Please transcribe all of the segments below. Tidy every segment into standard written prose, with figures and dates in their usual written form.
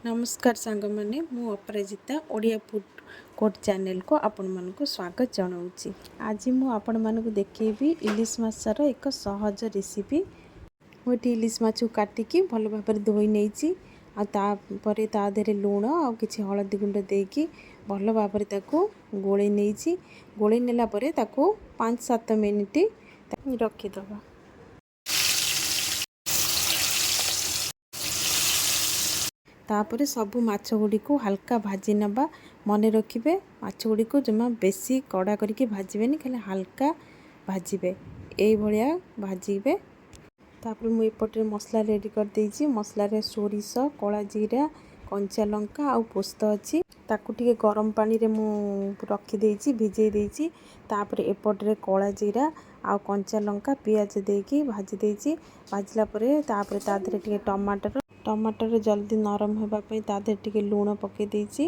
नमस्कार सांग मैंने मु अपराजिता ओडिया फूड कोड चैनल को आपण मानक स्वागत जनाऊँगी। आज मु आपण मानक देखेबी इलिश माछर एक सहज रेसिपी। मुझे इलिश माछ काटिकी भल भाव धोई नहीं आपर तादे लुण आ कि हलदी गुंड देकी भल भाव गोले नहीं गोले नेला 5-7 मिनिट रखीदबा। तापर सबू माछ गुड़ी को हल्का भाजी नबा। मन रखिए माछ गुड़ी को जमा बेसी कड़ा करके भाजबेनी खाली हल्का भाजबे यही भाया भाजबे। तापर मुझे एपटे मसला रेडी कर देइछि। मसला रे सोरिष कला जीरा कंचा लंका आ पोस्त अच्छी ताकू टिके गरम पानी रे मु रखी देइछि भिजै देइछि। तापर एपटे कला जीरा आ कंचा लंका पियाज देकी भाजी देइछि। भाजला परे तापर तादरे टिके टमाटर जल्दी नरम होगापी तादे टिके लुण पके देइछि।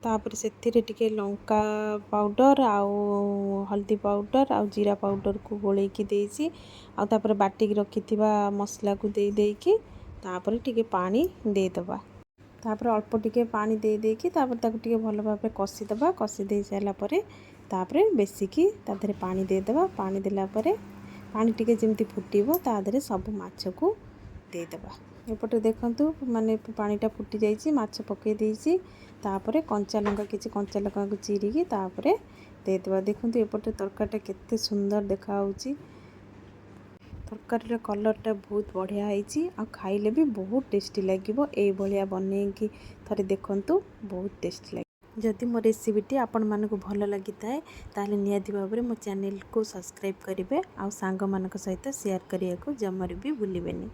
तापर से टिके लंका पाउडर आउ हल्दी पाउडर आउ जीरा पाउडर को गोलेकी देइछि। आ तापर बाटिक रखिथिबा मसला को देकी तापर टिके पानी देदबा। तापर अल्प टिके पानी देकी तापर ताको टिके भल भाव कषि दबा। कषि दे सारा परे तापर बेसिकी तादरे पानी देदबा। पानी देला परे पानी टिके जेमती फुटिबो तादरे सब माछ को देदबा। एपटे देखंतु माने पानीटा फुटी जाइछि माछ पके देइछि। तापर कंचा लंका किछि कंचा लंका को चिरिकी तापर देदबा। देखंतु एपटे तरकारीटा केते सुंदर देखा होउछि। तरकारीर कलरटा बहुत बढ़िया होइछि आ खाइले भी बहुत टेस्टी लागिबो। ए भलिया बनेकी थरे देखंतु बहुत टेस्टी लागे। जदि मो रेसिपीटी आपण मानकु भल लगी थाए ताले नियादी भाबरे मो चैनल को सब्सक्राइब करिवे आ सांग मानक सहित शेयर करिया को जमर भी भूलिबेनी।